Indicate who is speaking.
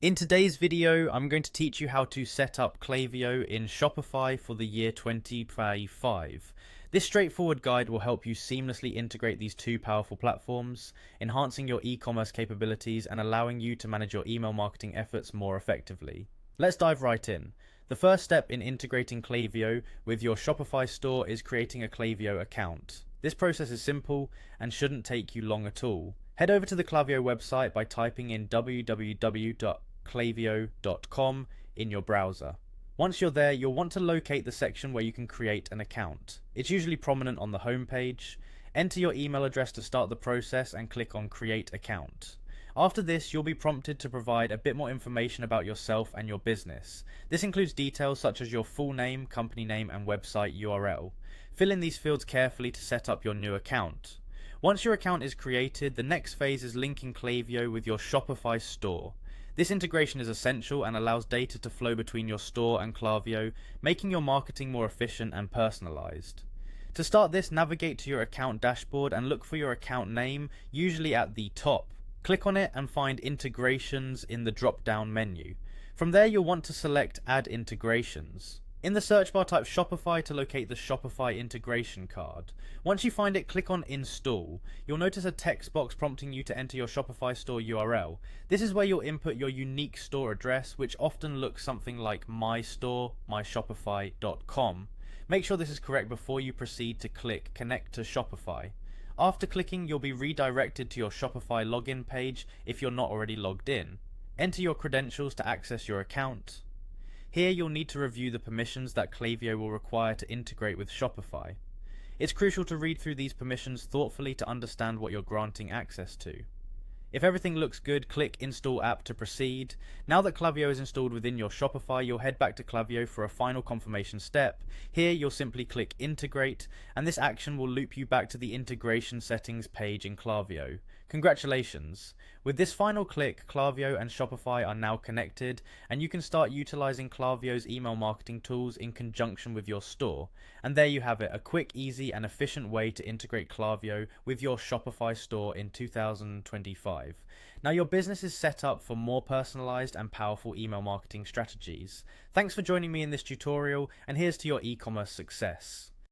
Speaker 1: In today's video, I'm going to teach you how to set up Klaviyo in Shopify for the year 2025. This straightforward guide will help you seamlessly integrate these two powerful platforms, enhancing your e-commerce capabilities and allowing you to manage your email marketing efforts more effectively. Let's dive right in. The first step in integrating Klaviyo with your Shopify store is creating a Klaviyo account. This process is simple and shouldn't take you long at all. Head over to the Klaviyo website by typing in www.klaviyo.com in your browser. Once you're there, you'll want to locate the section where you can create an account. It's usually prominent on the home page. Enter your email address to start the process and click on Create Account. After this, you'll be prompted to provide a bit more information about yourself and your business. This includes details such as your full name, company name, and website URL. Fill in these fields carefully to set up your new account. Once your account is created, the next phase is linking Klaviyo with your Shopify store. This integration is essential and allows data to flow between your store and Klaviyo, making your marketing more efficient and personalized. To start this, navigate to your account dashboard and look for your account name, usually at the top. Click on it and find Integrations in the drop-down menu. From there, you'll want to select Add Integrations. In the search bar, type Shopify to locate the Shopify integration card. Once you find it, click on Install. You'll notice a text box prompting you to enter your Shopify store URL. This is where you'll input your unique store address, which often looks something like mystore.myshopify.com. Make sure this is correct before you proceed to click Connect to Shopify. After clicking, you'll be redirected to your Shopify login page if you're not already logged in. Enter your credentials to access your account. Here you'll need to review the permissions that Klaviyo will require to integrate with Shopify. It's crucial to read through these permissions thoughtfully to understand what you're granting access to. If everything looks good, click Install App to proceed. Now that Klaviyo is installed within your Shopify, you'll head back to Klaviyo for a final confirmation step. Here you'll simply click Integrate, and this action will loop you back to the integration settings page in Klaviyo. Congratulations! With this final click, Klaviyo and Shopify are now connected, and you can start utilizing Klaviyo's email marketing tools in conjunction with your store. And there you have it, a quick, easy, and efficient way to integrate Klaviyo with your Shopify store in 2025. Now your business is set up for more personalized and powerful email marketing strategies. Thanks for joining me in this tutorial, and here's to your e-commerce success.